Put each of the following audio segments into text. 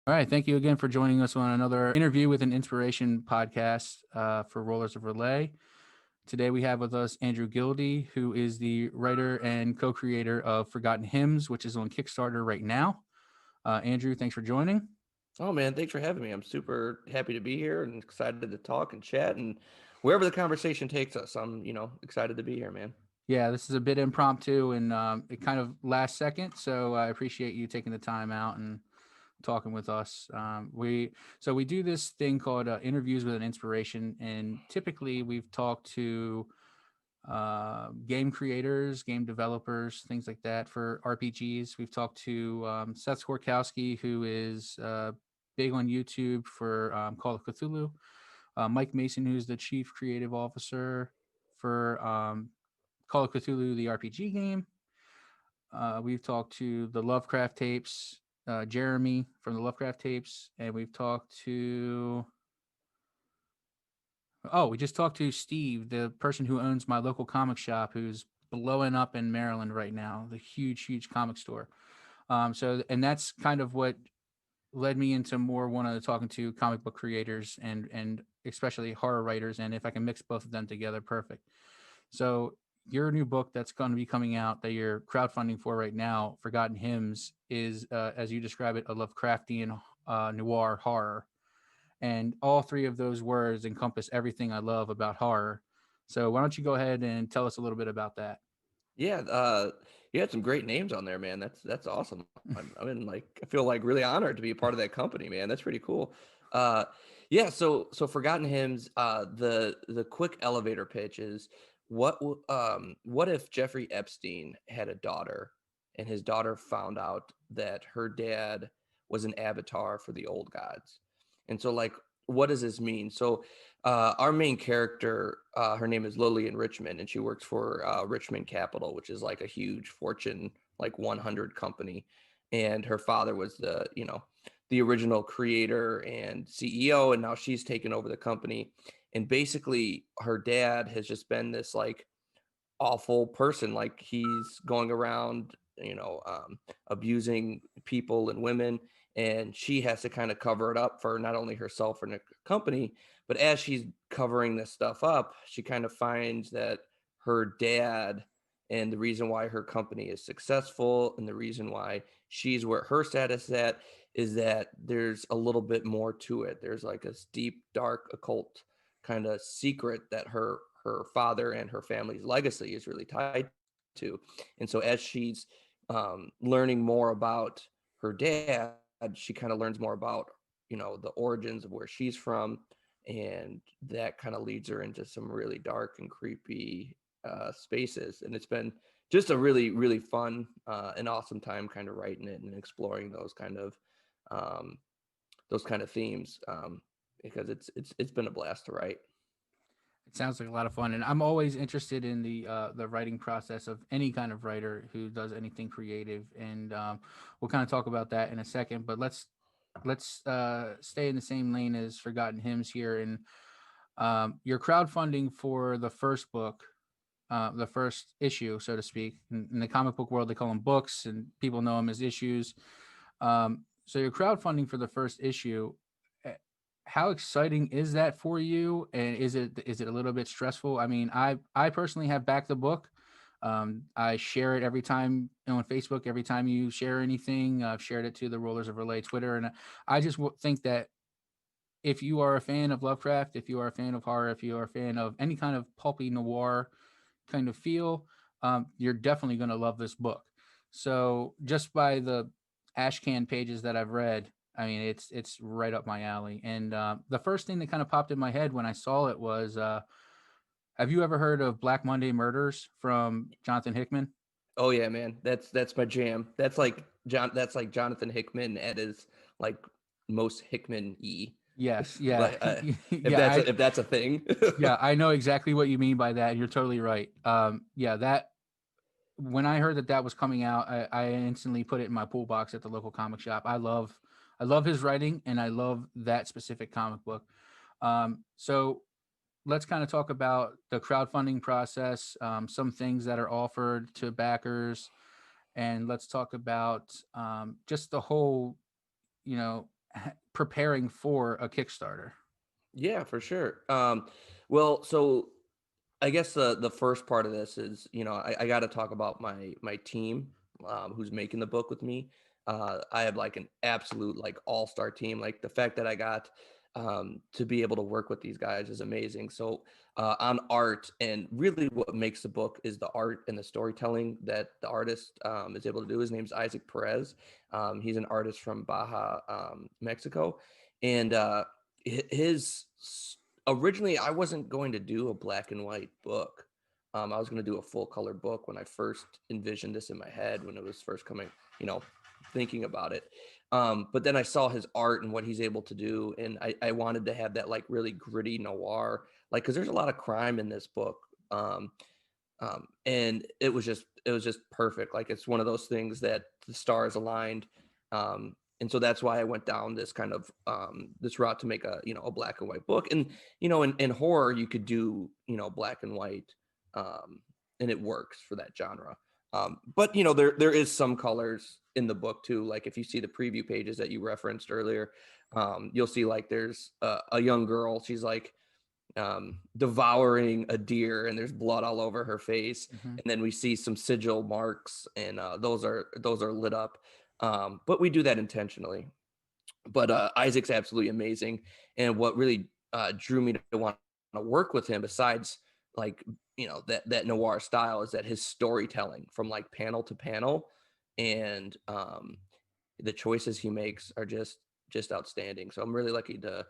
All right. Thank you again for joining us on another interview with an inspiration podcast for Rollers of Relay. Today we have with us Andrew Guilde, who is the writer and co-creator of Forgotten Hymns, which is on Kickstarter right now. Andrew, thanks for joining. Oh man, thanks for having me. I'm super happy to be here and excited to talk and chat and wherever the conversation takes us. I'm, excited to be here, man. Yeah, this is a bit impromptu and it kind of last second. So I appreciate you taking the time out and talking with us. We do this thing called interviews with an inspiration, and typically we've talked to game creators, game developers, things like that for RPGs. We've talked to Seth Skorkowski, who is big on YouTube for Call of Cthulhu. Mike Mason, who's the chief creative officer for Call of Cthulhu, the RPG game. We've talked to the Lovecraft tapes, Jeremy from the Lovecraft tapes, and we've talked to. Oh, we just talked to Steve, the person who owns my local comic shop, who's blowing up in Maryland right now, the huge comic store. And that's kind of what led me into more one of talking to comic book creators and especially horror writers, and if I can mix both of them together, perfect. So your new book that's going to be coming out that you're crowdfunding for right now, Forgotten Hymns, is as you describe it, a Lovecraftian noir horror, and all three of those words encompass everything I love about horror. So why don't you go ahead and tell us a little bit about that? Yeah, you had some great names on there, man. That's awesome. I feel like really honored to be a part of that company, man. That's pretty cool. Uh, yeah, so Forgotten Hymns, the quick elevator pitch is what if Jeffrey Epstein had a daughter and his daughter found out that her dad was an avatar for the old gods? And so like what does this mean? So our main character, her name is Lillian Richmond, and she works for Richmond Capital, which is like a huge Fortune like 100 company. And her father was the original creator and CEO, and now she's taken over the company. And basically, her dad has just been this like awful person. Like he's going around, abusing people and women, and she has to kind of cover it up for not only herself and the company, but as she's covering this stuff up, she kind of finds that her dad and the reason why her company is successful and the reason why she's where her status is at is that there's a little bit more to it. There's like a deep, dark, occult kind of secret that her father and her family's legacy is really tied to. And so as she's learning more about her dad, she kind of learns more about, the origins of where she's from. And that kind of leads her into some really dark and creepy spaces. And it's been just a really, really fun and awesome time kind of writing it and exploring um, those kind of themes because it's been a blast to write. It sounds like a lot of fun, and I'm always interested in the writing process of any kind of writer who does anything creative, and we'll kind of talk about that in a second. But let's stay in the same lane as Forgotten Hymns here, and your crowdfunding for the first book, the first issue, so to speak. In the comic book world, they call them books, and people know them as issues. So your crowdfunding for the first issue, eh, how exciting is that for you? And is it a little bit stressful? I mean, I personally have backed the book. I share it every time on Facebook. Every time you share anything, I've shared it to the Rollers of Relay Twitter, and I just think that if you are a fan of Lovecraft, if you are a fan of horror, if you are a fan of any kind of pulpy noir kind of feel, you're definitely going to love this book. So just by the ashcan pages that I've read, I mean, it's right up my alley. And the first thing that kind of popped in my head when I saw it was, have you ever heard of Black Monday Murders from Jonathan Hickman? Oh yeah, man. That's my jam. That's like Jonathan Hickman at his like most Hickman-y. Yes, yeah, Like yeah. I if that's a thing. yeah, I know exactly what you mean by that. You're totally right. Yeah, that when I heard that that was coming out, I instantly put it in my pool box at the local comic shop. I love his writing, and I love that specific comic book. So let's kind of talk about the crowdfunding process, some things that are offered to backers, and let's talk about just the whole, you know, preparing for a Kickstarter? Yeah, for sure. Well, so I guess the first part of this is, I got to talk about my team, who's making the book with me. I have like an absolute like all-star team. Like the fact that I got to be able to work with these guys is amazing. So on art, and really what makes the book is the art and the storytelling that the artist is able to do. His name's Isaac Perez. He's an artist from Baja, Mexico, and his originally I wasn't going to do a black and white book. I was going to do a full color book when I first envisioned this in my head when it was first coming, thinking about it. But then I saw his art and what he's able to do, and I wanted to have that like really gritty noir, like because there's a lot of crime in this book. And it was just perfect. Like it's one of those things that the stars aligned. And so that's why I went down this kind of this route to make a black and white book. And in horror you could do black and white, and it works for that genre. But there is some colors in the book too. Like if you see the preview pages that you referenced earlier, you'll see like there's a young girl. She's like devouring a deer, and there's blood all over her face. Hmm. And then we see some sigil marks, and those are lit up. But we do that intentionally. But Isaac's absolutely amazing, and what really drew me to want to work with him, besides like that noir style, is that his storytelling from like panel to panel, and the choices he makes are just outstanding. So I'm really lucky to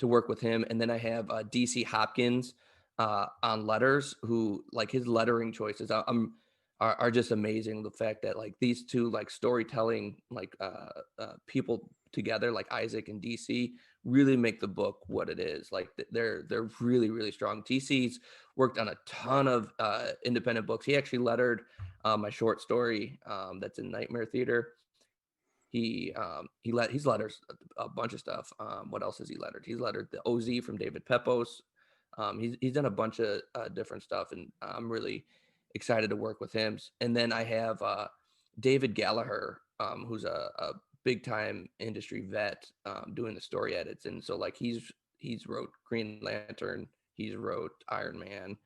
work with him. And then I have DC Hopkins on letters, who like his lettering choices are just amazing. The fact that like these two like storytelling like people together, like Isaac and DC, really make the book what it is. Like they're really really strong. DC's worked on a ton of independent books. He actually lettered my short story that's in Nightmare Theater. He's letters a bunch of stuff. What else has he lettered? He's lettered the OZ from David Pepos. He's done a bunch of different stuff, and I'm really excited to work with him. And then I have David Gallaher, who's a big time industry vet, doing the story edits. And so like he's wrote Green Lantern, he's wrote Iron Man,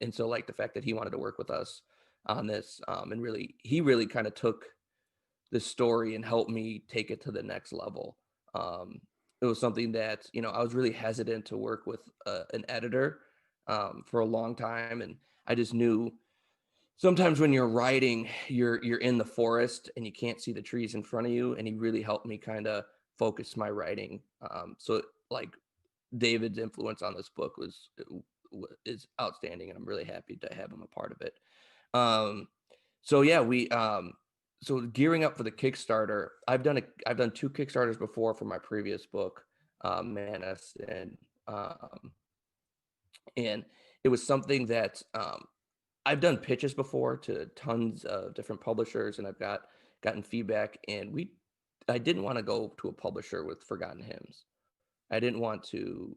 and so like the fact that he wanted to work with us on this, and he really kind of took the story and help me take it to the next level. It was something that I was really hesitant to work with an editor for a long time, and I just knew sometimes when you're writing, you're in the forest and you can't see the trees in front of you, and he really helped me kind of focus my writing. So like David's influence on this book is outstanding, and I'm really happy to have him a part of it. Um, so yeah, so gearing up for the Kickstarter, I've done two Kickstarters before for my previous book, Manus, and it was something that I've done pitches before to tons of different publishers, and I've gotten feedback, and I didn't want to go to a publisher with Forgotten Hymns. I didn't want to.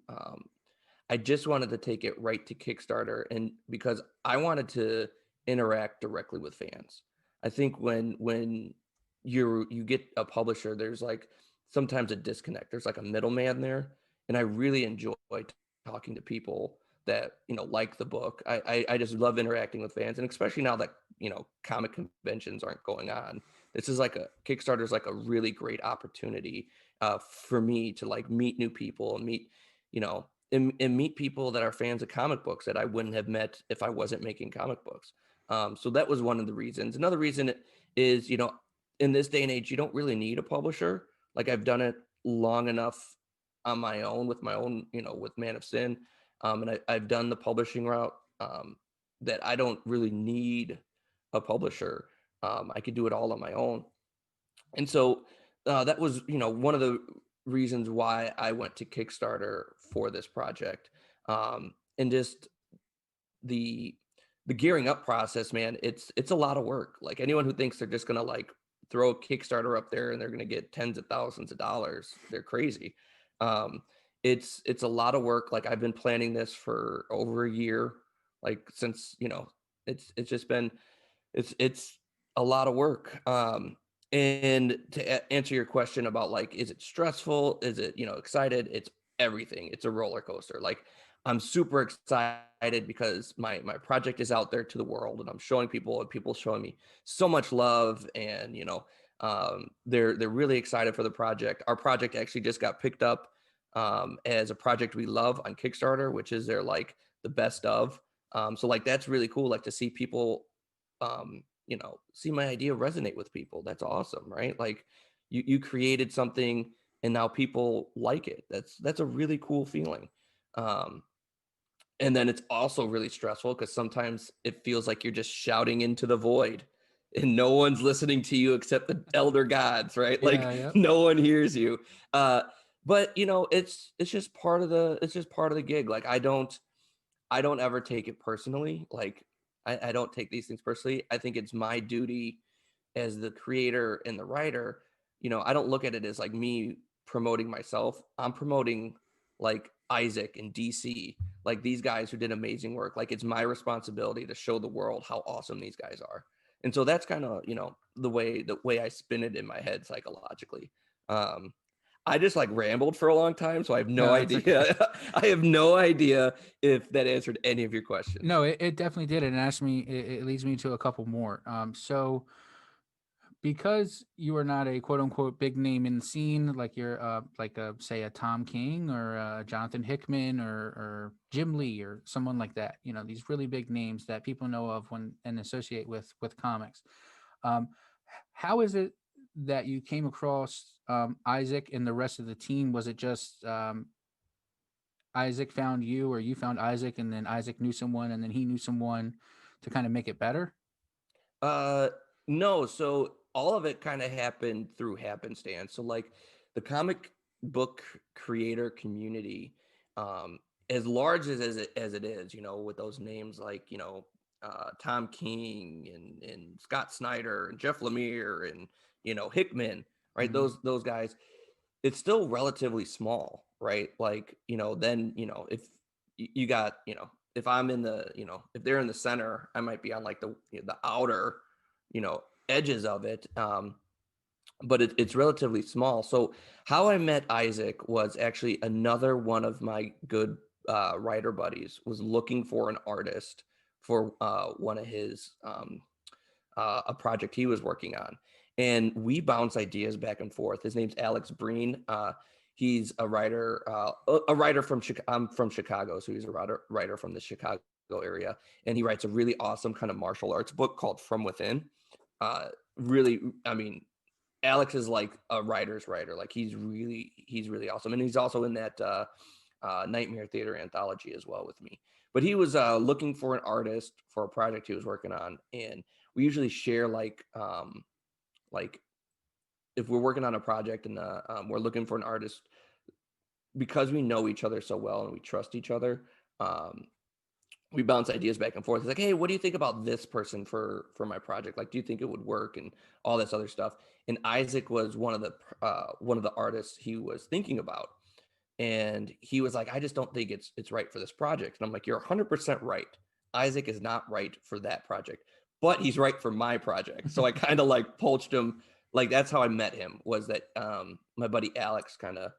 I just wanted to take it right to Kickstarter, and because I wanted to interact directly with fans. I think when you get a publisher, there's like sometimes a disconnect. There's like a middleman there, and I really enjoy talking to people that like the book. I just love interacting with fans, and especially now that comic conventions aren't going on, this is like a Kickstarter is like a really great opportunity for me to like meet new people and meet you know and meet people that are fans of comic books that I wouldn't have met if I wasn't making comic books. So that was one of the reasons. Another reason is, in this day and age, you don't really need a publisher. Like I've done it long enough on my own with with Man of Sin. And I've done the publishing route, that I don't really need a publisher. I could do it all on my own. And so that was, one of the reasons why I went to Kickstarter for this project. And just the the gearing up process, man, it's a lot of work. Like anyone who thinks they're just gonna like throw a Kickstarter up there and they're gonna get tens of thousands of dollars, they're crazy. Um, it's a lot of work. Like I've been planning this for over a year, like since it's just been it's a lot of work. And to answer your question about like, is it stressful? Is it, excited? It's everything. It's a roller coaster. Like I'm super excited because my project is out there to the world and I'm showing people and people showing me so much love and they're really excited for the project. Our project actually just got picked up as a project we love on Kickstarter, which is their like the best of. So like that's really cool, like to see people see my idea resonate with people. That's awesome, right? Like you created something and now people like it. That's a really cool feeling. Um, and then it's also really stressful because sometimes it feels like you're just shouting into the void and no one's listening to you except the elder gods, right? Like Yeah, yep. no one hears you. But it's just part of the gig. Like I don't ever take it personally. Like I don't take these things personally. I think it's my duty as the creator and the writer. I don't look at it as like me promoting myself. I'm promoting like Isaac and DC, like these guys who did amazing work. Like it's my responsibility to show the world how awesome these guys are. And so that's kind of, the way I spin it in my head psychologically. Um, I just like rambled for a long time, so I have no No, that's okay. idea. I have no idea if that answered any of your questions. No, it definitely did. And it leads me to a couple more. So because you are not a quote unquote big name in the scene, like you're like a say a Tom King or Jonathan Hickman or Jim Lee or someone like that, these really big names that people know of when and associate with comics. Um, how is it that you came across Isaac and the rest of the team? Was it just Isaac found you, or you found Isaac, and then Isaac knew someone, and then he knew someone to kind of make it better? Uh, no, so all of it kind of happened through happenstance. So like the comic book creator community, as large as it is, with those names like Tom King and Scott Snyder and Jeff Lemire and Hickman, right? Hmm. Those guys, it's still relatively small, right? Like then if you got if I'm in the if they're in the center, I might be on like the outer edges of it. But it's relatively small. So how I met Isaac was actually another one of my good writer buddies was looking for an artist for one of his a project he was working on, and we bounce ideas back and forth. His name's Alex Breen. He's a writer from Chicago. I'm from Chicago, so he's a writer from the Chicago area, and he writes a really awesome kind of martial arts book called From Within. Uh, really, I mean, Alex is like a writer's writer. Like he's really awesome, and he's also in that Nightmare Theater anthology as well with me. But he was looking for an artist for a project he was working on, and we usually share like if we're working on a project and we're looking for an artist because we know each other so well and we trust each other. Um, we bounce ideas back and forth. It's like, hey, what do you think about this person for my project? Like, do you think it would work and all this other stuff? And Isaac was one of the artists he was thinking about, and he was like, I just don't think it's right for this project. And I'm like, you're 100% right. Isaac is not right for that project, but he's right for my project. So I kind of like poached him. Like that's how I met him. Was that my buddy Alex kind of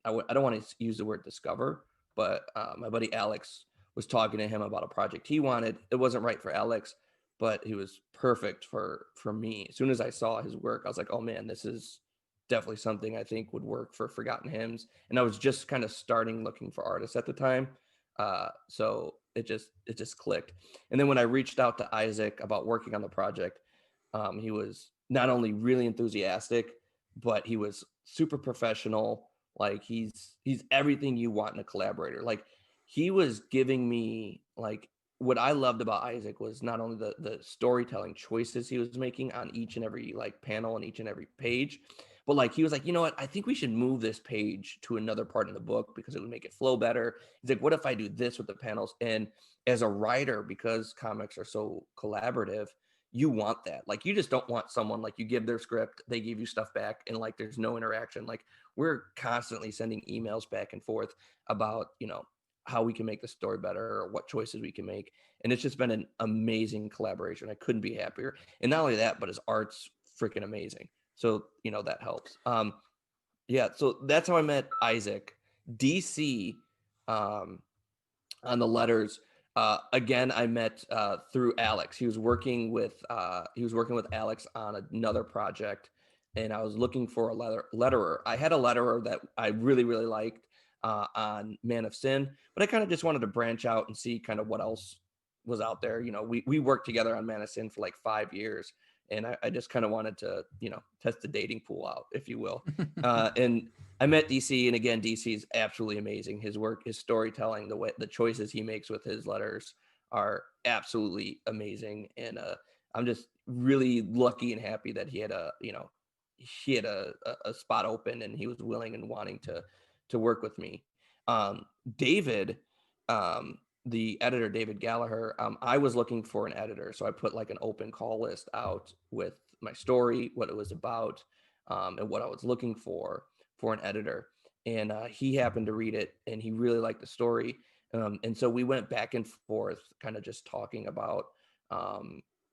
I don't want to use the word discover, but my buddy Alex was talking to him about a project he wanted. It wasn't right for Alex, but he was perfect for me. As soon as I saw his work, I was like, oh man, this is definitely something I think would work for Forgotten Hymns. And I was just kind of starting looking for artists at the time. So it just clicked. And then when I reached out to Isaac about working on the project, he was not only really enthusiastic, but he was super professional. Like he's everything you want in a collaborator. Like he was giving me like what I loved about Isaac was not only the storytelling choices he was making on each and every like panel and each and every page, but like he was like, you know what? I think we should move this page to another part in the book because it would make it flow better. He's like, what if I do this with the panels? And as a writer, because comics are so collaborative, you want that. Like you just don't want someone like you give their script, they give you stuff back, and like there's no interaction. Like we're constantly sending emails back and forth about, how we can make the story better or what choices we can make. And it's just been an amazing collaboration. I couldn't be happier. And not only that, but his art's freaking amazing. So, that helps. Yeah, so that's how I met Isaac. DC, um, on the letters. Again, I met through Alex. He was working with Alex on another project, and I was looking for a letterer. I had a letterer that I really really liked on Man of Sin, but I kind of just wanted to branch out and see kind of what else was out there. We worked together on Man of Sin for like 5 years, and I just kind of wanted to test the dating pool out, if you will. And I met DC, and again, DC is absolutely amazing. His work, his storytelling, the choices he makes with his letters are absolutely amazing. And I'm just really lucky and happy that he had a spot open, and he was willing and wanting to work with me. David, the editor, David Gallaher, I was looking for an editor, so I put like an open call list out with my story, what it was about, and what I was looking for an editor. And he happened to read it, and he really liked the story. And so we went back and forth, kind of just talking about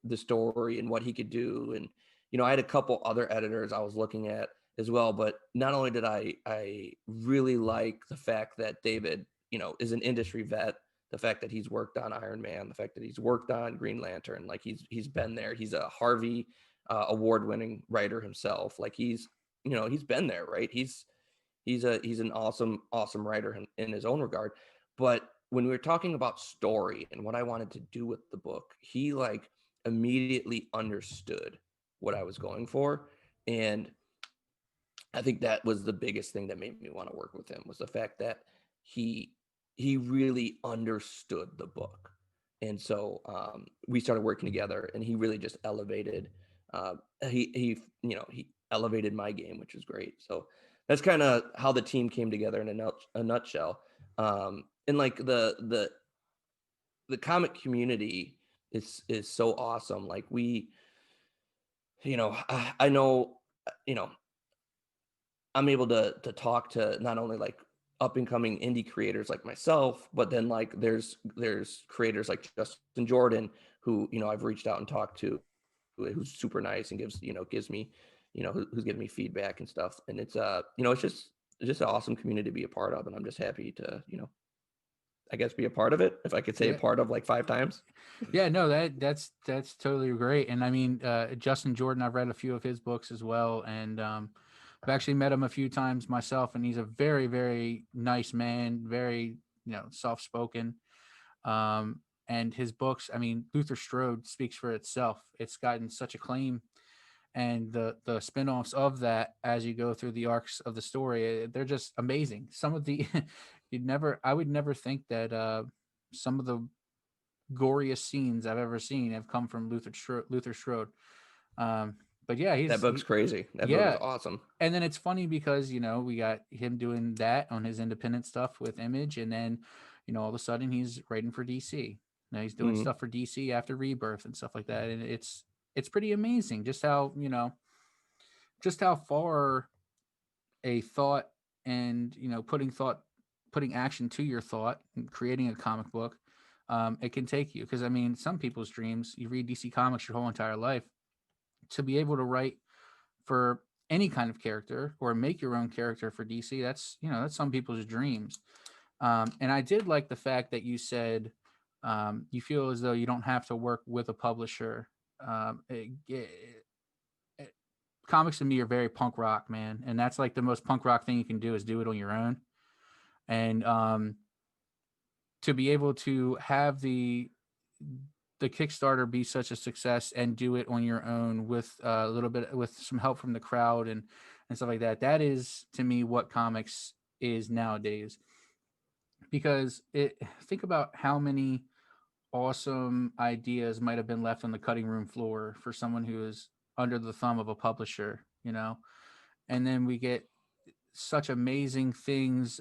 the story and what he could do. And I had a couple other editors I was looking at as well. But not only did I really like the fact that David, is an industry vet, the fact that he's worked on Iron Man, the fact that he's worked on Green Lantern, like he's been there. He's a Harvey award-winning writer himself. Like he's been there, right? He's an awesome writer in his own regard. But when we were talking about story and what I wanted to do with the book, he like immediately understood what I was going for. And I think that was the biggest thing that made me want to work with him, was the fact that he really understood the book. And so we started working together, and he really just elevated he elevated my game, which was great. So that's kind of how the team came together in a nutshell. And like the comic community is so awesome. Like I know, you know, I'm able to talk to not only like up and coming indie creators like myself, but then like there's creators like Justin Jordan, who I've reached out and talked to, who's super nice and gives me who's giving me feedback and stuff. And it's it's just an awesome community to be a part of, and I'm just happy to I guess be a part of it, if I could say a Yeah. part of like 5 times. Yeah, no, that's totally great. And I mean, Justin Jordan, I've read a few of his books as well, and I've actually met him a few times myself, and he's a very, very nice man, very soft spoken. And his books, I mean, Luther Strode speaks for itself. It's gotten such acclaim, and the spin-offs of that, as you go through the arcs of the story, they're just amazing. Some of the I would never think that some of the goriest scenes I've ever seen have come from Luther Strode. But yeah, That book's crazy. That book is yeah. awesome. And then it's funny because we got him doing that on his independent stuff with Image, and then all of a sudden he's writing for DC. Now he's doing stuff for DC after Rebirth and stuff like that, and it's pretty amazing just how just how far a thought and putting action to your thought and creating a comic book, it can take you. Because I mean, some people's dreams, you read DC Comics your whole entire life, to be able to write for any kind of character or make your own character for DC, that's some people's dreams. And I did like the fact that you said you feel as though you don't have to work with a publisher. Comics to me are very punk rock, man, and that's like the most punk rock thing you can do is do it on your own. And to be able to have the Kickstarter be such a success and do it on your own with a little bit with some help from the crowd and stuff like that, that is to me what comics is nowadays. Because think about how many awesome ideas might have been left on the cutting room floor for someone who is under the thumb of a publisher, and then we get such amazing things.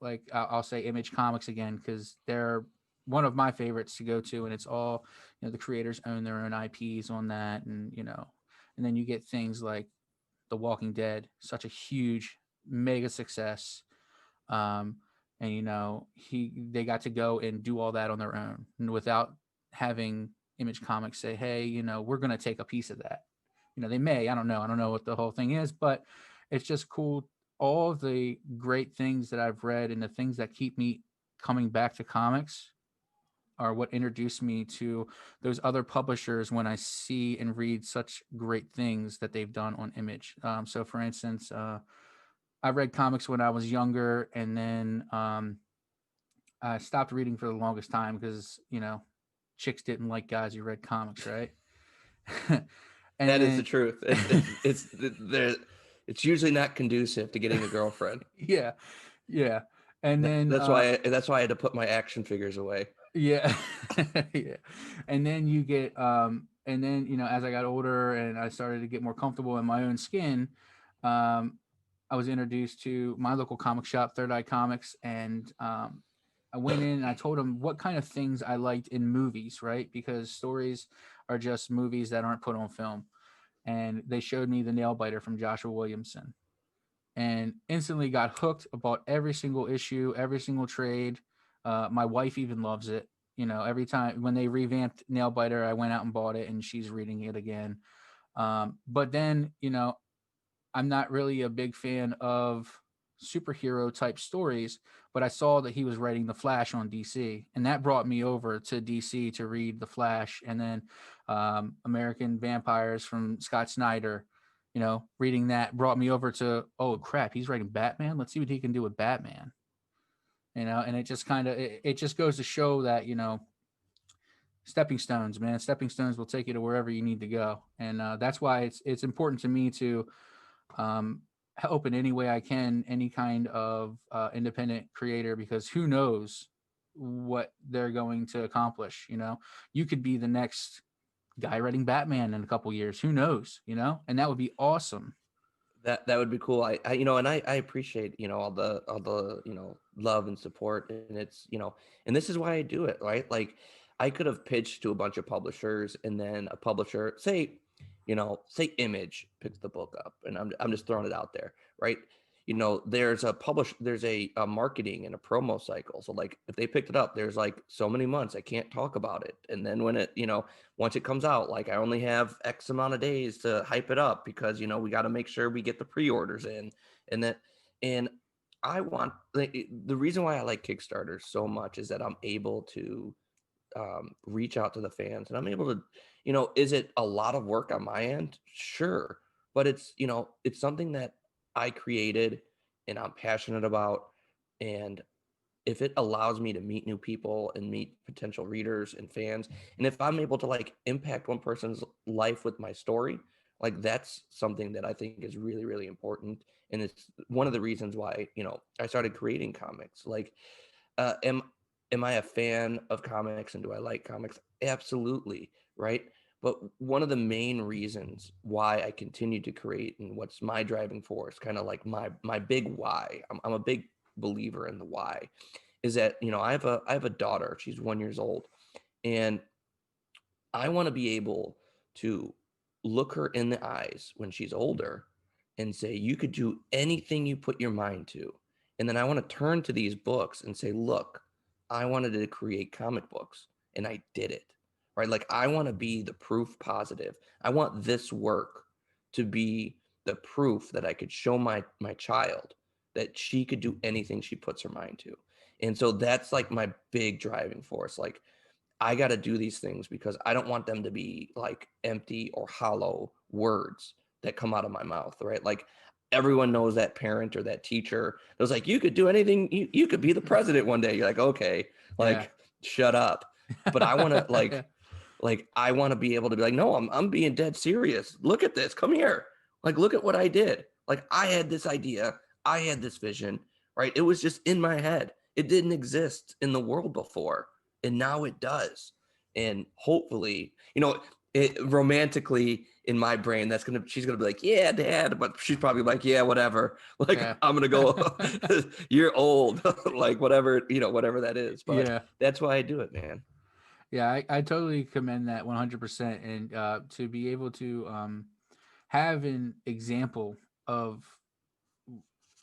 Like I'll say Image Comics again, because they're one of my favorites to go to, and it's all the creators own their own IPs on that, and and then you get things like The Walking Dead, such a huge mega success. And they got to go and do all that on their own and without having Image Comics say, hey, we're going to take a piece of that. they may, I don't know what the whole thing is, but it's just cool. All of the great things that I've read and the things that keep me coming back to comics are what introduced me to those other publishers when I see and read such great things that they've done on Image. So, for instance, I read comics when I was younger, and then I stopped reading for the longest time because chicks didn't like guys who read comics, right? And That is the then, truth. There. It's usually not conducive to getting a girlfriend. yeah, yeah, and then That's why I had to put my action figures away. yeah, yeah, and then you get and then as I got older and I started to get more comfortable in my own skin, um, I was introduced to my local comic shop, Third Eye Comics, and I went in and I told them what kind of things I liked in movies, right? Because stories are just movies that aren't put on film. And they showed me The Nail Biter from Joshua Williamson, and instantly got hooked. Bought every single issue, every single trade. My wife even loves it. Every time when they revamped Nail Biter, I went out and bought it, and she's reading it again. But then, I'm not really a big fan of superhero type stories, but I saw that he was writing The Flash on DC, and that brought me over to DC to read The Flash, and then American Vampires from Scott Snyder. Reading that brought me over to, oh crap, he's writing Batman. Let's see what he can do with Batman. And it just kind of it just goes to show that stepping stones, man. Stepping stones will take you to wherever you need to go, and that's why it's important to me to um, help in any way I can any kind of independent creator, because who knows what they're going to accomplish. You could be the next guy writing Batman in a couple years. Who knows? And that would be awesome. That would be cool. And I appreciate, all the love and support, and it's, and this is why I do it, right? Like, I could have pitched to a bunch of publishers, and then a publisher, say Image picks the book up, and I'm just throwing it out there, right? There's a marketing and a promo cycle. So like, if they picked it up, there's like so many months I can't talk about it. And then when once it comes out, like, I only have X amount of days to hype it up, because we got to make sure we get the pre-orders in, and I want, the reason why I like Kickstarter so much is that I'm able to reach out to the fans, and I'm able to, is it a lot of work on my end? Sure. But it's something that I created and I'm passionate about. And if it allows me to meet new people and meet potential readers and fans, and if I'm able to like impact one person's life with my story, like, that's something that I think is really, really important. And it's one of the reasons why, I started creating comics. Like, uh, am am I a fan of comics, and do I like comics? Absolutely, right? But one of the main reasons why I continue to create, and what's my driving force, kind of like my big why. I'm a big believer in the why. Is that I have a daughter. She's 1 years old, and I want to be able to look her in the eyes when she's older and say, you could do anything you put your mind to. And then I want to turn to these books and say, look, I wanted to create comic books and I did it. Right? Like, I want to be the proof positive. I want this work to be the proof that I could show my child that she could do anything she puts her mind to. And so that's like my big driving force. Like, I got to do these things because I don't want them to be like empty or hollow words that come out of my mouth, right? Like, everyone knows that parent or that teacher that was like, you could do anything, you could be the president one day. You're like, okay, Yeah. like, shut up. But I want to like I want to be able to be like, no, I'm being dead serious. Look at this. Come here. Like, look at what I did. Like, I had this idea. I had this vision, right? It was just in my head. It didn't exist in the world before, and now it does. And hopefully, it romantically in my brain, she's gonna be like, yeah, dad, but she's probably like, yeah, whatever. Like, Yeah. I'm gonna go, you're old, like, whatever, whatever that is. But Yeah. that's why I do it, man. Yeah, I totally commend that 100%. And to be able to have an example of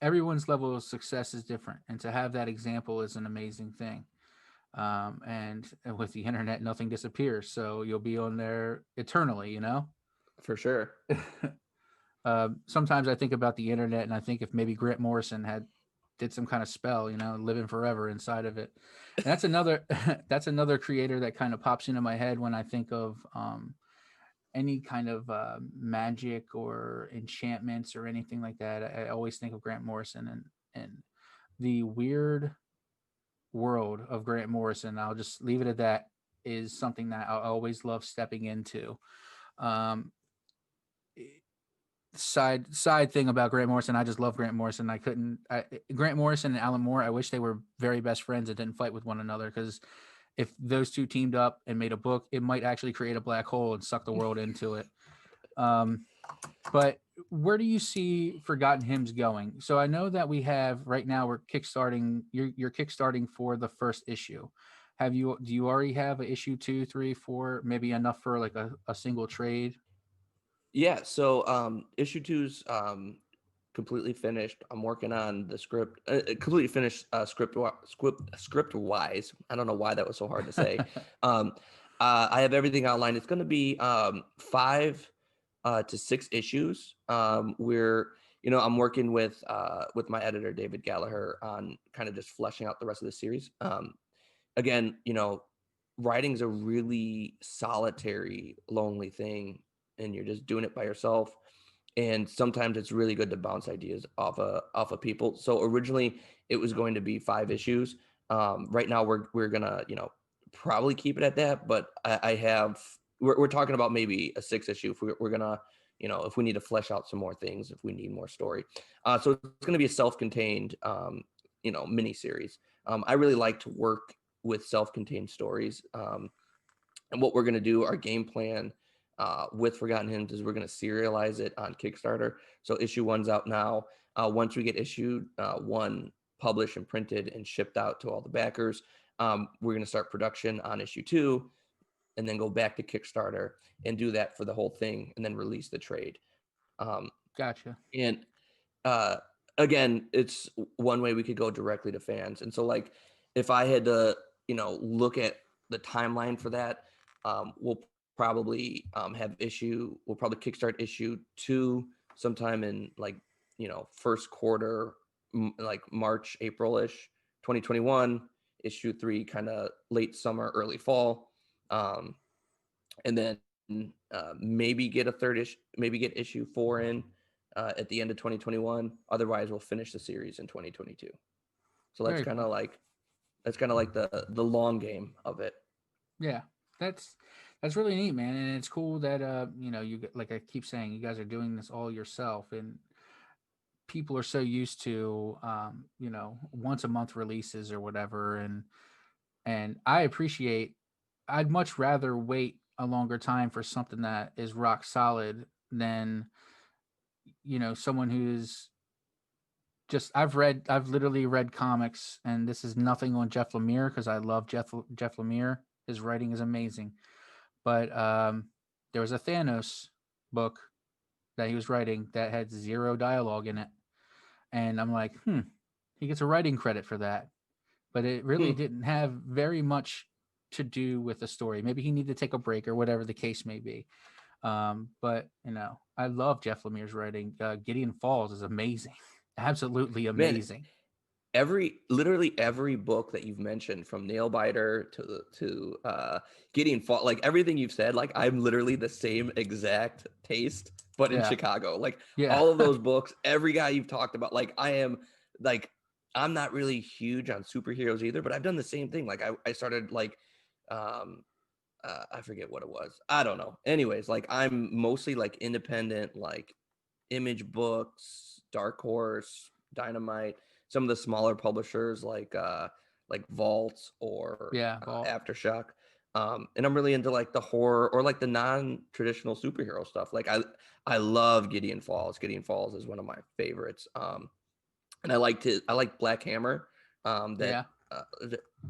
everyone's level of success is different, and to have that example is an amazing thing. And with the internet, nothing disappears, so you'll be on there eternally. For sure. Sometimes I think about the internet and I think if maybe Grant Morrison had did some kind of spell, living forever inside of it. And that's another that's another creator that kind of pops into my head when I think of any kind of magic or enchantments or anything like that. I always think of Grant Morrison and the weird world of Grant Morrison. I'll just leave it at that. Is something that I always love stepping into. Um, side thing about Grant Morrison, I just love Grant Morrison. Grant Morrison and Alan Moore, I wish they were very best friends and didn't fight with one another, because if those two teamed up and made a book, it might actually create a black hole and suck the world into it. But where do you see Forgotten Hymns going? So I know that we have right now we're kickstarting. You're kickstarting for the first issue. Do you already have a issue 2, 3, 4, maybe enough for like a single trade? Yeah, so issue two's completely finished. I'm working on the script, completely finished script wise. I don't know why that was so hard to say. um, I have everything outlined. It's going to be 5 to 6 issues. I'm working with my editor David Gallaher on kind of just fleshing out the rest of the series. Again, writing's a really solitary, lonely thing, and you're just doing it by yourself. And sometimes it's really good to bounce ideas off of people. So originally it was going to be 5 issues. Right now we're gonna probably keep it at that, but we're talking about maybe a 6 issue if we're gonna if we need to flesh out some more things, if we need more story. So it's going to be a self-contained mini series. I really like to work with self-contained stories. And what we're going to do, our game plan with Forgotten Hymns, is we're going to serialize it on Kickstarter. So issue 1's out now. Once we get issue 1 published and printed and shipped out to all the backers, we're going to start production on issue 2, and then go back to Kickstarter and do that for the whole thing, and then release the trade. Gotcha. And again, it's one way we could go directly to fans. And so, like, if I had to, look at the timeline for that, we'll probably we'll probably kickstart issue 2 sometime in first quarter, like March, April-ish, 2021. Issue 3 kind of late summer, early fall. And then maybe get a third issue, maybe get issue 4 in at the end of 2021. Otherwise, we'll finish the series in 2022. So that's Very kind cool. of like the long game of it. Yeah, that's really neat, man, and it's cool that like I keep saying, you guys are doing this all yourself, and people are so used to once a month releases or whatever, and I appreciate. I'd much rather wait a longer time for something that is rock solid than someone who's just I've literally read comics, and this is nothing on Jeff Lemire because I love Jeff Lemire. His writing is amazing. But there was a Thanos book that he was writing that had 0 dialogue in it. And I'm like, he gets a writing credit for that. But it really didn't have very much to do with the story. Maybe he needed to take a break or whatever the case may be. But I love Jeff Lemire's writing. Gideon Falls is amazing. Absolutely Man, amazing. literally every book that you've mentioned, from Nailbiter to Gideon Fall, like everything you've said, like I'm literally the same exact taste, but in Yeah. Chicago. Like Yeah. all of those books, every guy you've talked about, like I'm not really huge on superheroes either, but I've done the same thing. Like I started like I forget what it was. I don't know. Anyways, like I'm mostly like independent, like Image Books, Dark Horse, Dynamite, some of the smaller publishers like Vault or Yeah. Well, Aftershock. And I'm really into like the horror or like the non-traditional superhero stuff. Like I love Gideon Falls. Gideon Falls is one of my favorites. And I like Black Hammer, that yeah.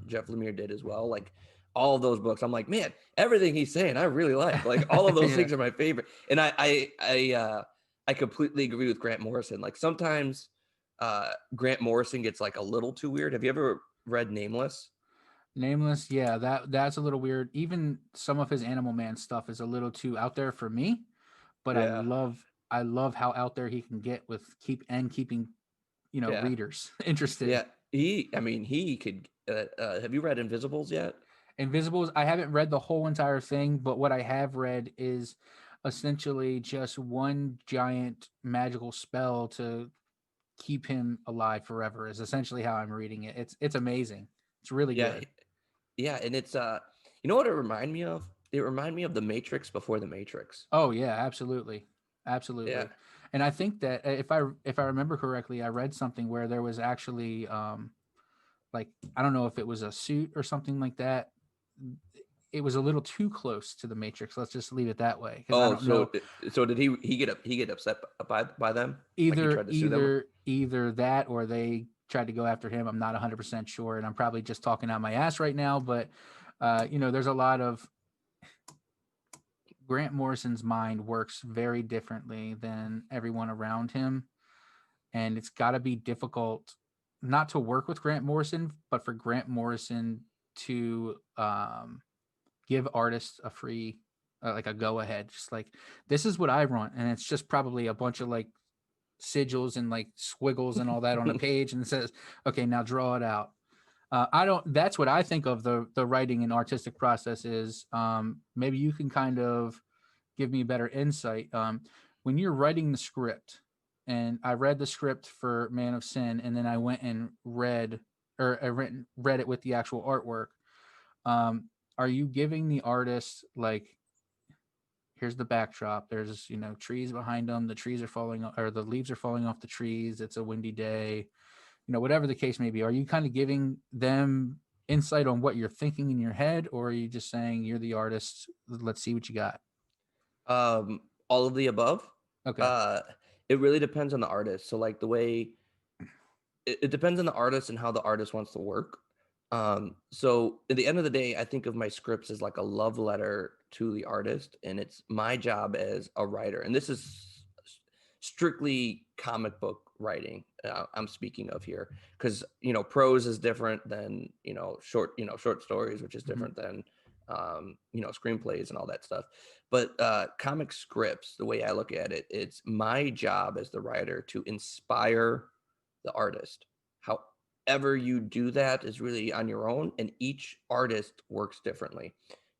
Jeff Lemire did as well. Like all of those books, I'm like, man, everything he's saying, I really like. Like all of those Yeah. things are my favorite. And I completely agree with Grant Morrison. Like sometimes Grant Morrison gets like a little too weird. Have you ever read Nameless? Nameless, yeah, that's a little weird. Even some of his Animal Man stuff is a little too out there for me. but Yeah. I love how out there he can get with keeping Yeah. readers interested. Yeah. I mean, he could. Have you read Invisibles yet? Invisibles, I haven't read the whole entire thing, but what I have read is essentially just one giant magical spell to keep him alive forever is essentially how I'm reading it. It's amazing. It's really Yeah. good. Yeah. And it's you know what it reminded me of? It reminded me of the Matrix before the Matrix. Oh yeah, absolutely. Yeah. Absolutely. And I think that if I remember correctly, I read something where there was actually like I don't know if it was a suit or something like that. It was a little too close to the Matrix. Let's just leave it that way because I Oh, don't know. so did he get upset by them? Like he Either tried to sue them? either either that or they tried to go after him. I'm not 100% sure, and I'm probably just talking out my ass right now. But there's a lot of Grant Morrison's mind works very differently than everyone around him, and it's got to be difficult not to work with Grant Morrison, but for Grant Morrison to give artists a free like a go ahead, just like this is what I want, and it's just probably a bunch of like sigils and like squiggles and all that on a page, and it says, "Okay, now draw it out." I don't. That's what I think of the writing and artistic process is. Maybe you can kind of give me a better insight. When you're writing the script, and I read the script for Man of Sin, and then I went and read or read it with the actual artwork. Are you giving the artist like here's the backdrop, there's trees behind them, the trees are falling or the leaves are falling off the trees, it's a windy day, whatever the case may be, are you kind of giving them insight on what you're thinking in your head, or are you just saying you're the artist, let's see what you got? All of the above. Okay. Uh, it really depends on the artist. So like the way it depends on the artist and how the artist wants to work. So at the end of the day, I think of my scripts as like a love letter to the artist, and it's my job as a writer. And this is strictly comic book writing. I'm speaking of here because prose is different than short stories, which is Mm-hmm. different than screenplays and all that stuff. But comic scripts, the way I look at it, it's my job as the writer to inspire the artist. However you do that is really on your own, and each artist works differently.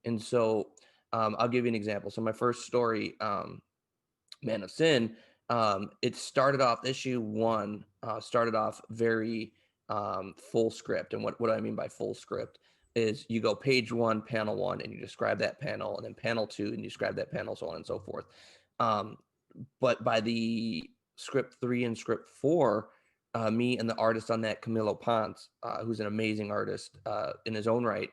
And so I'll give you an example. So my first story, Man of Sin, it started off issue one, started off very full script. And what I mean by full script is you go page one, panel one, and you describe that panel, and then panel two, and you describe that panel, so on and so forth. Um, but by the script three and script four, me and the artist on that, Camilo Ponce, who's an amazing artist in his own right,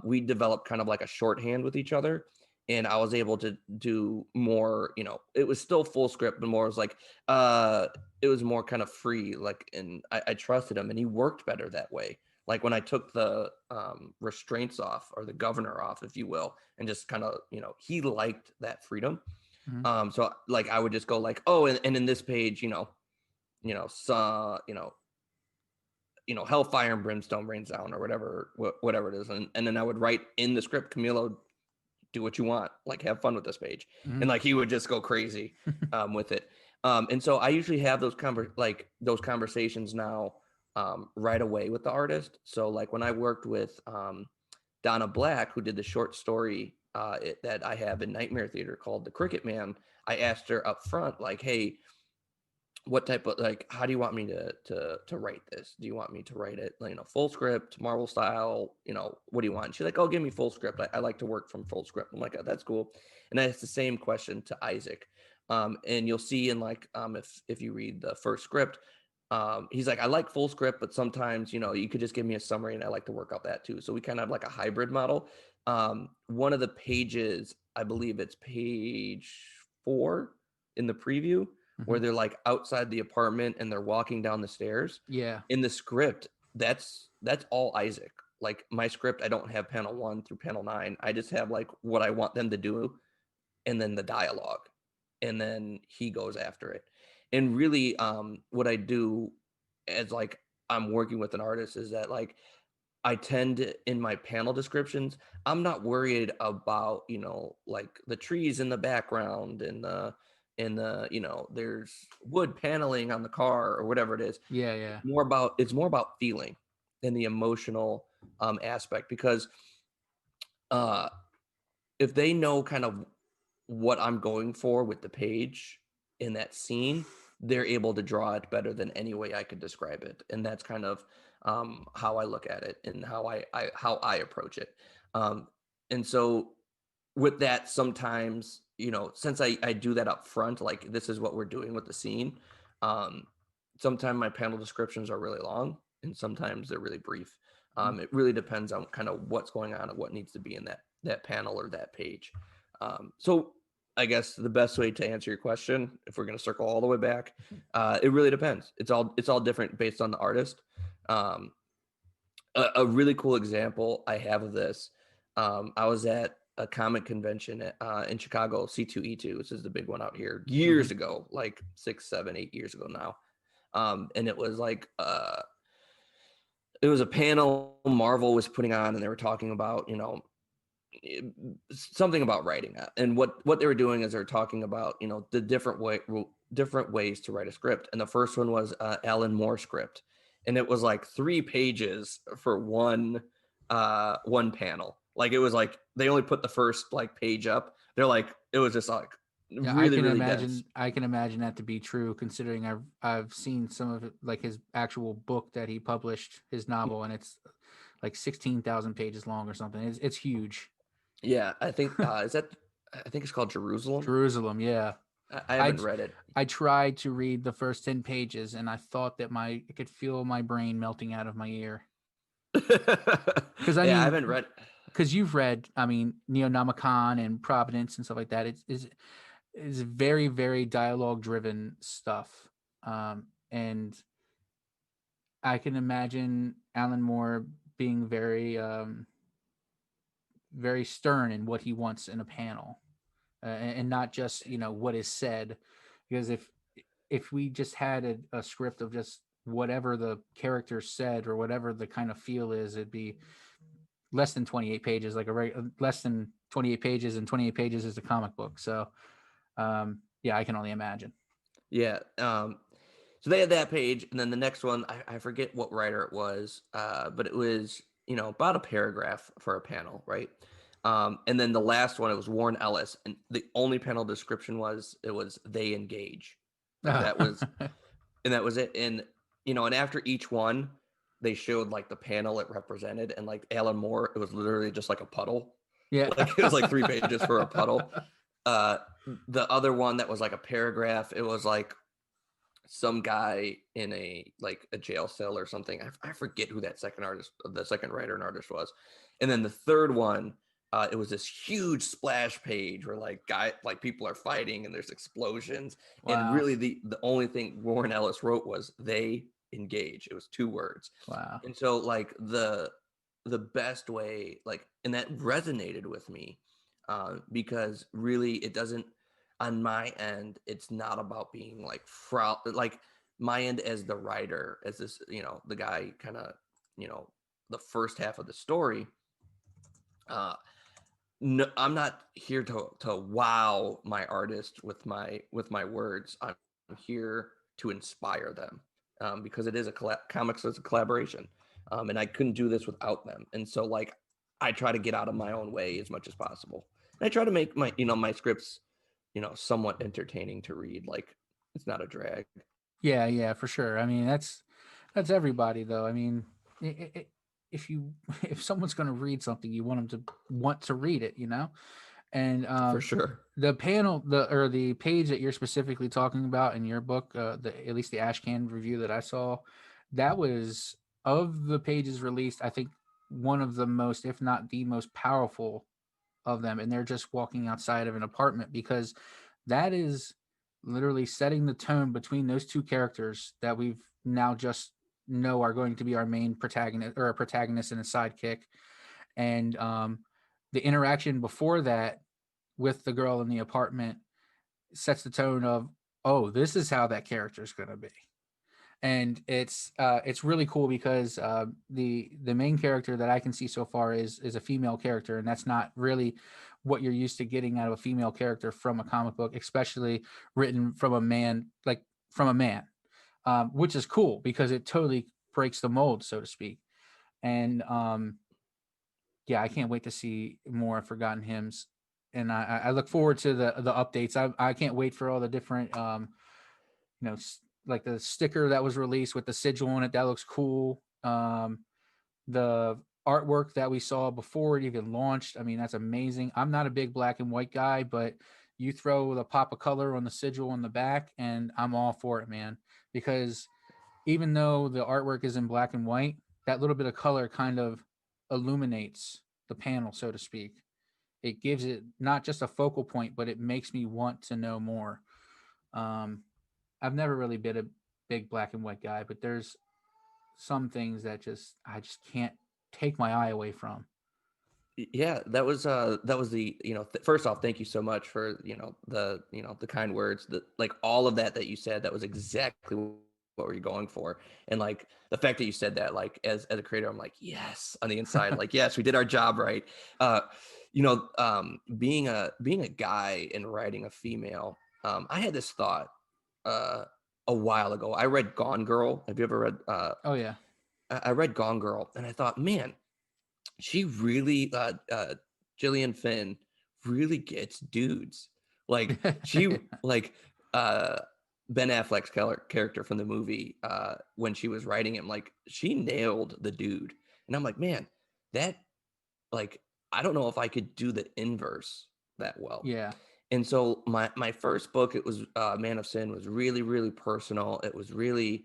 we developed kind of like a shorthand with each other. And I was able to do more, it was still full script, but more was like, it was more kind of free. Like, and I trusted him, and he worked better that way. Like when I took the restraints off, or the governor off, if you will, and just kind of, he liked that freedom. Mm-hmm. So like I would just go like, oh, and in this page, so, hellfire and brimstone rains down, or whatever it is, and then I would write in the script, Camilo, do what you want, like have fun with this page, Mm-hmm. and like he would just go crazy with it. And so I usually have those conversations now right away with the artist. So like when I worked with Donna Black, who did the short story that I have in Nightmare Theater called The Qriket Man, I asked her up front, like, hey, what type of, like, how do you want me to write this? Do you want me to write it, full script, Marvel style? What do you want? She's like, oh, give me full script. I like to work from full script. I'm like, oh, that's cool. And that's the same question to Isaac. And you'll see in like, if you read the first script, he's like, I like full script, but sometimes, you could just give me a summary, and I like to work out that too. So we kind of have like a hybrid model. One of the pages, I believe it's page 4 in the preview, Mm-hmm. where they're like outside the apartment and they're walking down the stairs. Yeah. In the script, that's all Isaac. Like my script, I don't have panel 1 through panel 9. I just have like what I want them to do, and then the dialogue, and then he goes after it. And really, what I do as like I'm working with an artist is that like I tend in my panel descriptions, I'm not worried about, like the trees in the background and there's wood paneling on the car or whatever it is. Yeah, yeah. It's more about feeling than the emotional aspect, because uh if they know kind of what I'm going for with the page in that scene, they're able to draw it better than any way I could describe it. And that's kind of how I look at it and how I approach it. Um, and so with that, sometimes, since I do that up front, like this is what we're doing with the scene. Um, Sometimes my panel descriptions are really long and sometimes they're really brief. It really depends on kind of what's going on and what needs to be in that panel or that page. So I guess the best way to answer your question, if we're going to circle all the way back, it really depends. It's all different based on the artist. Um, a really cool example I have of this. I was at a comic convention in Chicago, C2E2, which is the big one out here, years Mhm. ago, like 6, 7, 8 years ago now. And it was like it was a panel Marvel was putting on, and they were talking about eh, something about writing. And what they were doing is they're talking about the different ways to write a script. And the first one was Alan Moore script, and it was like 3 pages for one panel. Like it was like they only put the first like page up. They're like it was just like Yeah, I really can really dense. imagine. I can imagine that to be true, considering I've seen some of it, like his actual book that he published, his novel, and it's like 16,000 pages long or something. It's huge. Yeah, I think I think it's called Jerusalem. Jerusalem, yeah. I I haven't read it. I tried to read the first 10 pages, and I thought that I could feel my brain melting out of my ear. Because I Yeah, I mean, haven't read. because you've read, I mean, Neonomicon and Providence and stuff like that. It's very, very dialogue driven stuff. And I can imagine Alan Moore being very stern in what he wants in a panel, and not just what is said. Because if we just had a script of just whatever the character said or whatever the kind of feel is, it'd be less than 28 pages, like less than 28 pages, and 28 pages is a comic book. So, yeah, I can only imagine. Yeah. So they had that page, and then the next one, I forget what writer it was, but it was about a paragraph for a panel, right? And then the last one, it was Warren Ellis, and the only panel description was it was they engage, like that was it. And and after each one, they showed like the panel it represented, and like Alan Moore, it was literally just like a puddle, Yeah. like it was like 3 pages for a puddle. Uh, the other one that was like a paragraph, it was like some guy in a jail cell or something. I forget who that the second writer and artist was. And then the third one, it was this huge splash page where like people are fighting and there's explosions. And Wow. really the only thing Warren Ellis wrote was they engage. It was 2 words. Wow. And so like the best way, like, and that resonated with me, because really it doesn't, on my end, it's not about being like like my end as the writer, as this, the guy kind of, the first half of the story. Uh, no, I'm not here to wow my artist with my words. I'm here to inspire them, because it is comics is a collaboration, and I couldn't do this without them. And so like I try to get out of my own way as much as possible. And I try to make my scripts somewhat entertaining to read. Like it's not a drag. Yeah, yeah, for sure. I mean, that's everybody though. I mean, if you if someone's going to read something, you want them to want to read it, And For sure. the panel, the page that you're specifically talking about in your book, at least the Ashcan review that I saw, that was, of the pages released, I think one of the most, if not the most powerful of them. And they're just walking outside of an apartment, because that is literally setting the tone between those two characters that we've now just know are going to be our main protagonist, or a protagonist and a sidekick. And the interaction before that with the girl in the apartment sets the tone of, oh, this is how that character is going to be. and it's really cool because the main character that I can see so far is a female character, and that's not really what you're used to getting out of a female character from a comic book, especially written from a man, like from a man, which is cool because it totally breaks the mold, so to speak. And yeah, I can't wait to see more Forgotten Hymns, and I look forward to the updates. I can't wait for all the different like the sticker that was released with the sigil on it. That looks cool. The artwork that we saw before it even launched. I mean, that's amazing. I'm not a big black and white guy, but you throw the pop of color on the sigil on the back, and I'm all for it, man. Because even though the artwork is in black and white, that little bit of color kind of illuminates the panel, so to speak. It gives it not just a focal point, but it makes me want to know more. Um, I've never really been a big black and white guy, but there's some things that just I just can't take my eye away from. Yeah, that was the, first off, thank you so much for, the kind words, that like all of that you said, that was exactly what we're going for. And like the fact that you said that, like as a creator, I'm like, yes, on the inside, like, yes, we did our job right. Uh, being a guy and writing a female, I had this thought uh a while ago. I read Gone Girl. Have you ever read Oh yeah. I read Gone Girl, and I thought, man, she really Gillian Finn really gets dudes. Like she like uh Ben Affleck's character from the movie, when she was writing him, like she nailed the dude. And I'm like, man, that, like, I don't know if I could do the inverse that well. Yeah. And so my first book, it was Man of Sin, was really, really personal. It was really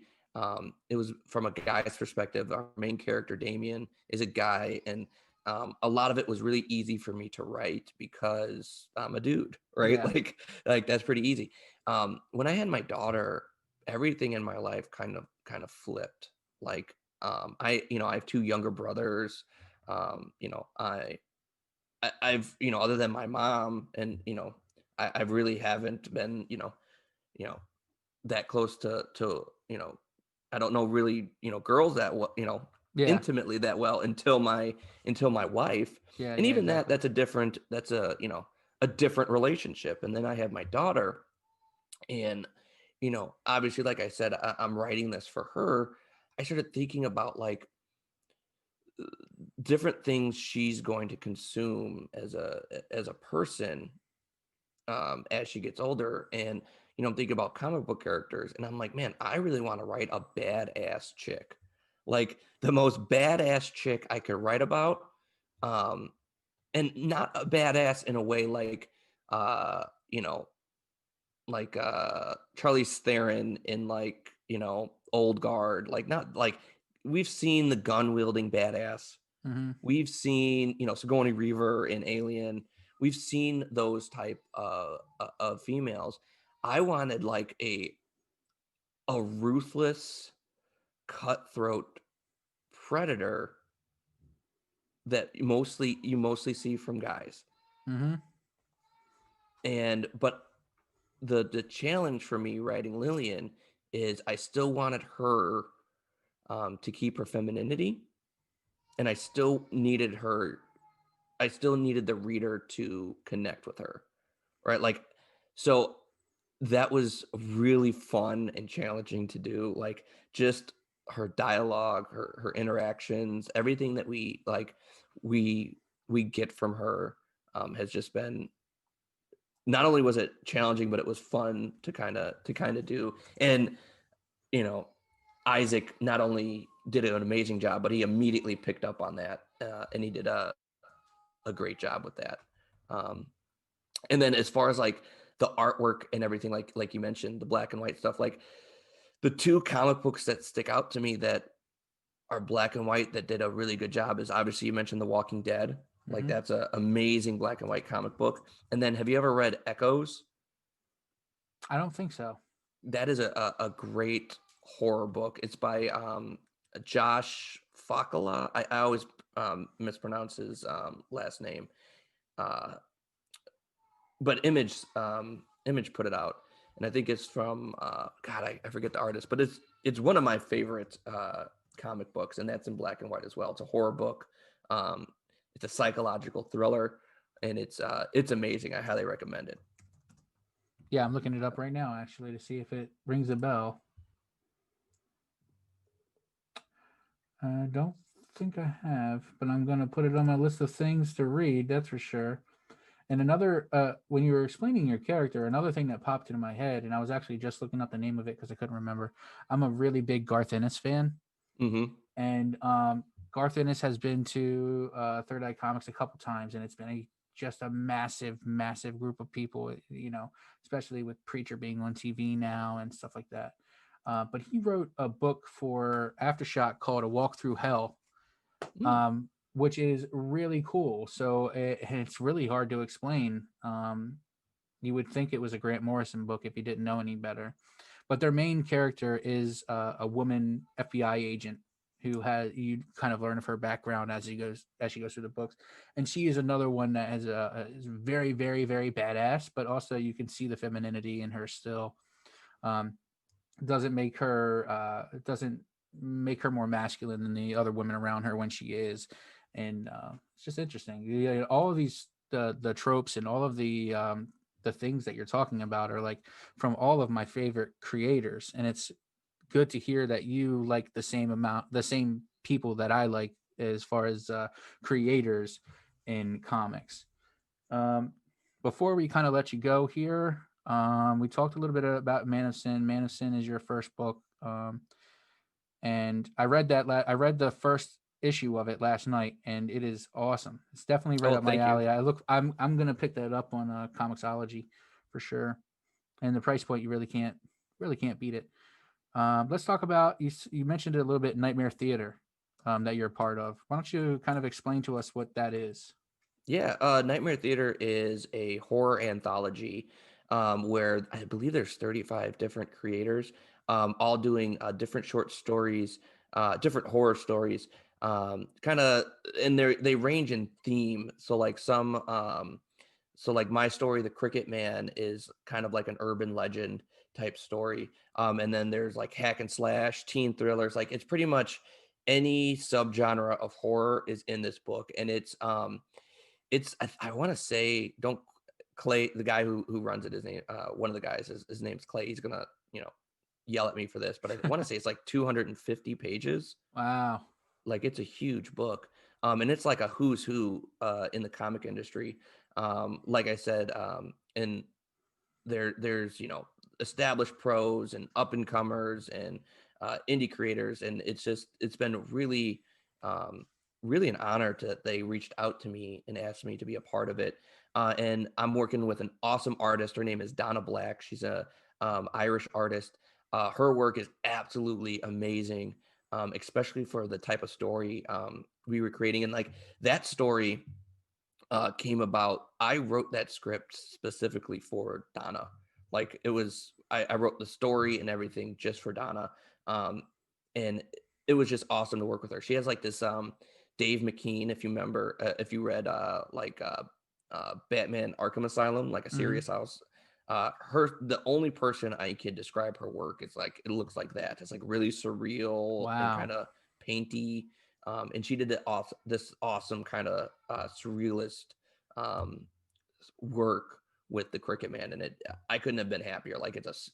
it was from a guy's perspective. Our main character, Damien, is a guy, and a lot of it was really easy for me to write because I'm a dude, right? Yeah. Like that's pretty easy. When I had my daughter, everything in my life kind of flipped. Like I have two younger brothers. Um, you know, I I've, other than my mom, and I really haven't been, you know, that close to, I don't know really, girls that well, Yeah. intimately that well until my wife. Yeah. And Yeah. even Exactly. that's a different relationship. And then I have my daughter, and, obviously, like I said, I'm writing this for her. I started thinking about like different things she's going to consume as a person, as she gets older. And I'm thinking about comic book characters, and I'm like, man, I really want to write a badass chick, like the most badass chick I could write about. um and not a badass in a way like uh you know Charlize Theron in, like, Old Guard, like, not like, we've seen the gun wielding badass. Mm-hmm. We've seen, Sigourney Weaver in Alien. We've seen those type of females. I wanted like a ruthless, cutthroat predator that you mostly see from guys. Mm-hmm. And but the challenge for me writing Lillian is I still wanted her to keep her femininity, and I still needed the reader to connect with her, right? Like, so that was really fun and challenging to do. Like, just her dialogue, her interactions, everything that we we get from her, has just been, not only was it challenging, but it was fun to kind of do. And you know Isaac not only did an amazing job, but he immediately picked up on that, and he did a great job with that. Um, and then as far as like the artwork and everything, like you mentioned, the black and white stuff, like the two comic books that stick out to me that are black and white that did a really good job is, obviously, you mentioned The Walking Dead. Like, Mm-hmm. that's an amazing black and white comic book. And then, have you ever read Echoes? I don't think so. That is a great horror book. It's by Josh Fakala. I always mispronounce his last name. Uh, but Image put it out. and I think it's from God, I forget the artist, but it's one of my favorite comic books, and that's in black and white as well. It's a horror book. Um, it's a psychological thriller, and it's amazing. I highly recommend it. Yeah, I'm looking it up right now actually to see if it rings a bell. I don't think I have, but I'm going to put it on my list of things to read, that's for sure. And another, when you were explaining your character, another thing that popped into my head, and I was actually just looking up the name of it because I couldn't remember. I'm a really big Garth Ennis fan, Mm-hmm. and Garth Ennis has been to Third Eye Comics a couple times, and it's been just a massive, massive group of people. You know, especially with Preacher being on TV now and stuff like that. But he wrote a book for Aftershock called A Walk Through Hell, Mm. which is really cool. So it's really hard to explain. You would think it was a Grant Morrison book if you didn't know any better. But their main character is a woman FBI agent who has you kind of learn of her background as she goes through the books, and she is another one that has is very very very badass, but also you can see the femininity in her still. Um, doesn't make her more masculine than the other women around her when she is, and it's just interesting. Yeah, all of these the tropes and all of the things that you're talking about are like from all of my favorite creators, and it's good to hear that you like the same people that I like as far as creators in comics. um, Before we kind of let you go here, we talked a little bit about Man of Sin. Man of Sin is your first book, and I read that. I read the first issue of it last night, and it is awesome. It's definitely right Oh, up my thank you. alley. I'm gonna pick that up on Comixology for sure. And the price point, you really can't beat it. Let's talk about you mentioned it a little bit, Nightmare Theater, that you're a part of. Why don't you kind of explain to us what that is? Yeah, Nightmare Theater is a horror anthology where I believe there's 35 different creators, all doing different short stories, different horror stories, kind of, and they range in theme. So like so like my story, the Qriket Man, is kind of like an urban legend type story, and then there's like hack and slash, teen thrillers. Like it's pretty much any subgenre of horror is in this book, and it's I want to say don't Clay, the guy who runs it, his name, one of the guys, his name's Clay. He's gonna yell at me for this, but I want to say it's like 250 pages. Wow. Like it's a huge book, and it's like a who's who in the comic industry. Like I said, and there's established pros and up and comers and indie creators, and it's been um, really an honor that they reached out to me and asked me to be a part of it. And I'm working with an awesome artist. Her name is Donna Black. She's a Irish artist. Her work is absolutely amazing, especially for the type of story we were creating. And like that story came about. I wrote that script specifically for Donna. Like it was, I wrote the story and everything just for Donna, um, and it was just awesome to work with her. She has like this Dave McKean, if you remember, if you read Batman Arkham Asylum, like a Hmm. serious house. Her the only person I can describe her work is like it looks like that. It's like really surreal and Wow. kind of painty, and she did this awesome kind of surrealist um, work with the Qriket Man, and it I couldn't have been happier. Like it's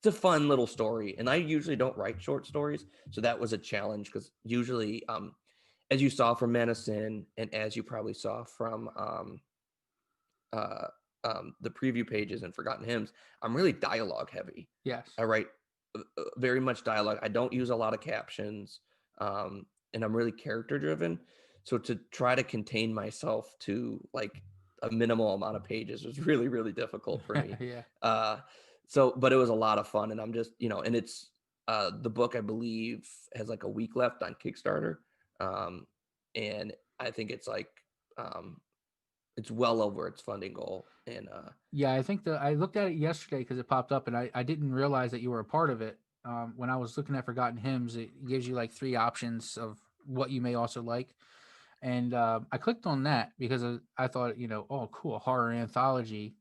a fun little story, and I usually don't write short stories, so that was a challenge because usually, as you saw from Man of Sin, and as you probably saw from uh, the preview pages and Forgotten Hymns, I'm really dialogue heavy. Yes. I write very much dialogue. I don't use a lot of captions, and I'm really character driven. So to try to contain myself to like a minimal amount of pages was really, really difficult for me. Yeah. Uh, but it was a lot of fun, and I'm just, and it's the book I believe has like a week left on Kickstarter, um, and I think um, it's well over its funding goal, and Yeah, I think I looked at it yesterday because it popped up, and I didn't realize that you were a part of it. When I was looking at Forgotten Hymns, it gives you like three options of what you may also like, and I clicked on that because I thought, oh, cool, horror anthology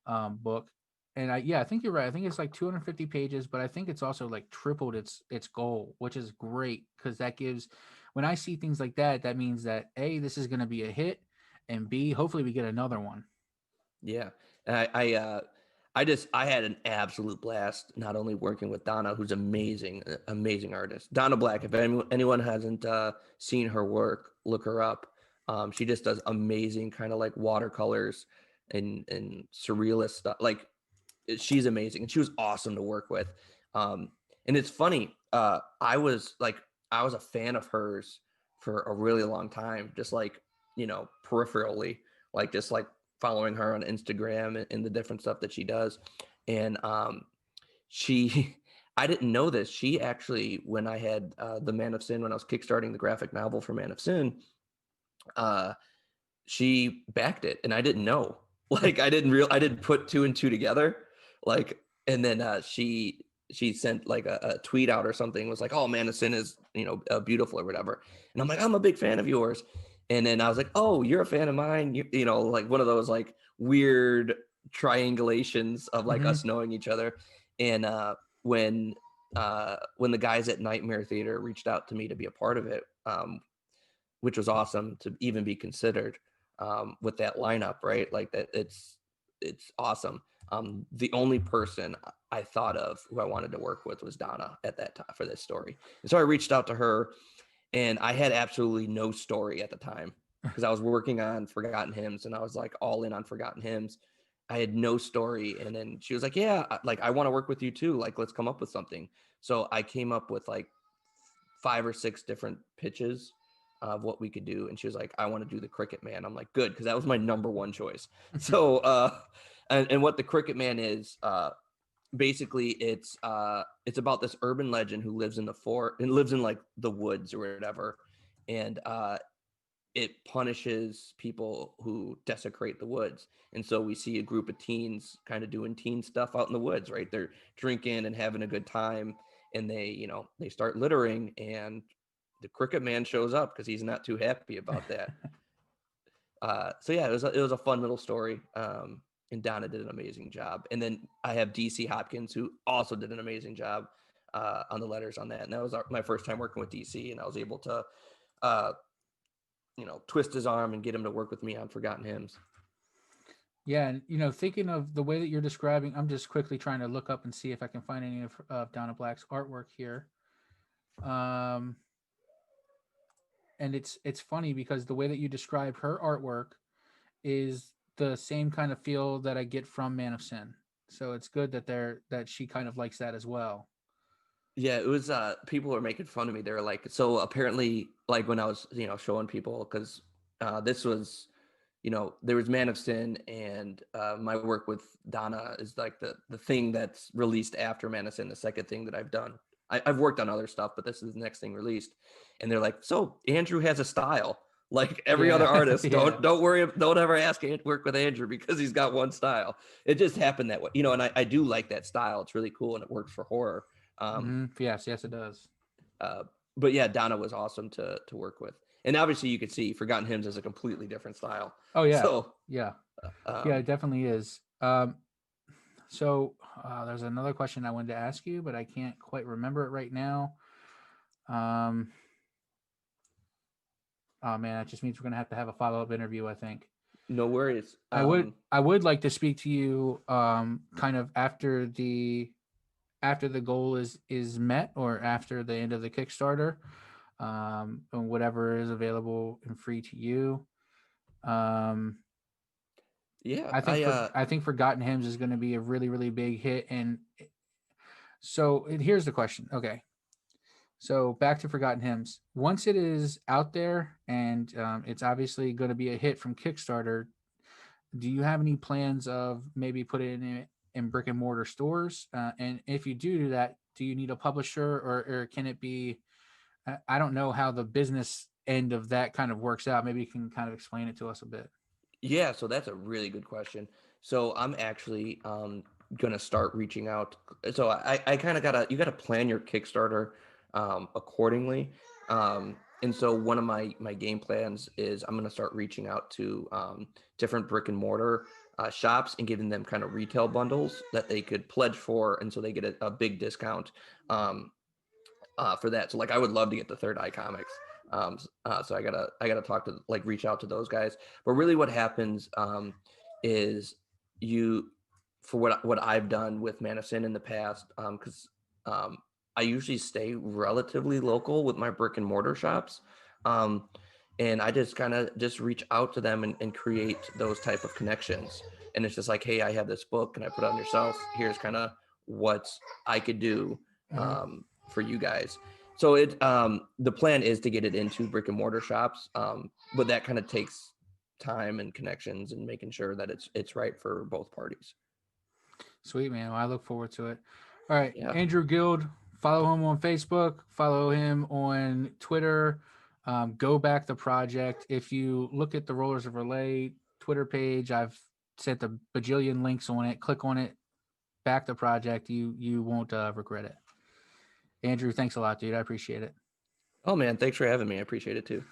book, and I think you're right. I think it's like 250 pages, but I think it's also like tripled its goal, which is great because that gives, when I see things like that, that means that A, this is going to be a hit, and B, hopefully we get another one. Yeah. And I had an absolute blast not only working with Donna, who's amazing, amazing artist. Donna Black, if anyone hasn't seen her work, look her up. She just does amazing kind of like watercolors and surrealist stuff. Like she's amazing and she was awesome to work with. And it's funny, I was a fan of hers for a really long time, just like, peripherally, like just like following her on Instagram and the different stuff that she does. And she I didn't know this. She actually, when I had the Man of Sin, when I was kickstarting the graphic novel for Man of Sin, uh she backed it and I didn't know. Like I didn't put two and two together. Like, and then she sent like a tweet out or something, was like, "Oh, Man of Sin is, beautiful," or whatever. And I'm like, "I'm a big fan of yours." And then I was like, "Oh, you're a fan of mine." Like one of those like weird triangulations of like Hmm. us knowing each other. And when when the guys at Nightmare Theater reached out to me to be a part of it, which was awesome to even be considered, with that lineup, right? Like that, it's awesome. The only person I thought of who I wanted to work with was Donna at that time for this story, and so I reached out to her, and I had absolutely no story at the time because I was working on Forgotten Hymns, and I was like all in on Forgotten Hymns. I had no story, and then she was like, "Yeah, like I want to work with you too. Like let's come up with something." So I came up with like 5 or 6 different pitches of what we could do, and she was like, "I want to do the Qriket Man." I'm like, "Good," because that was my number one choice. So and what the Qriket Man is, basically it's about this urban legend who lives in the forest and lives in like the woods or whatever, and it punishes people who desecrate the woods. And so we see a group of teens kind of doing teen stuff out in the woods, right? They're drinking and having a good time, and they start littering, and the Qriket Man shows up because he's not too happy about that. So yeah, it was a fun little story. And Donna did an amazing job. And then I have DC Hopkins, who also did an amazing job on the letters on that. And that was my first time working with DC, and I was able to uh, twist his arm and get him to work with me on Forgotten Hymns. Yeah, and thinking of the way that you're describing, I'm just quickly trying to look up and see if I can find any of Donna Black's artwork here. Um, and it's funny because the way that you describe her artwork is the same kind of feel that I get from Man of Sin. So it's good that she kind of likes that as well. Yeah, it was people were making fun of me. They were like, so apparently, like when I was, showing people, because this was, there was Man of Sin, and my work with Donna is like the thing that's released after Man of Sin, the second thing that I've done. I've worked on other stuff, but this is the next thing released. And they're like, so Andrew has a style like every other Yeah, artist. yeah. Don't worry, don't ever ask work with Andrew because he's got one style. It just happened that way, and I do like that style. It's really cool and it works for horror. Um, Yes, yes, it does. uh, but yeah, Donna was awesome to work with, and obviously you could see Forgotten Hymns is a completely different style. Oh yeah, So yeah, yeah. um, It definitely is. So there's another question I wanted to ask you, but I can't quite remember it right now. Um, oh man, that just means we're gonna have to have a follow up interview. I think. no worries. I would like to speak to you kind of after the goal is met or after the end of the Kickstarter, and whatever is available and free to you. Um, Yeah, I think Forgotten Hymns is going to be a really really big hit, and so here's the question. Okay, so back to Forgotten Hymns. Once it is out there and it's obviously going to be a hit from Kickstarter, do you have any plans of maybe putting it in brick and mortar stores? And if you do that, do you need a publisher, or can it be? I don't know how the business end of that kind of works out. Maybe you can kind of explain it to us a bit. yeah. So that's a really good question. So I'm actually gonna start reaching out. So I kind of gotta plan your Kickstarter accordingly. And so one of my game plans is I'm gonna start reaching out to different brick and mortar shops and giving them kind of retail bundles that they could pledge for, and so they get a big discount for that. So like I would love to get the Third Eye Comics. So I gotta talk to, like, reach out to those guys. But really, what happens is you, for what I've done with Man of Sin in the past, because I usually stay relatively local with my brick and mortar shops. Um, and I just kind of just reach out to them and create those type of connections. And it's just like, hey, I have this book and I put it on your shelf. Here's kind of what I could do for you guys. So the plan is to get it into brick and mortar shops, but that kind of takes time and connections and making sure that it's right for both parties. Sweet, man. Well, I look forward to it. All right, Yeah. Andrew Guild. Follow him on Facebook. Follow him on Twitter. Go back the project. If you look at the Rollers of Relay Twitter page, I've sent a bajillion links on it. Click on it. Back the project. You won't regret it. Andrew, thanks a lot, dude. I appreciate it. Oh man, thanks for having me. I appreciate it too.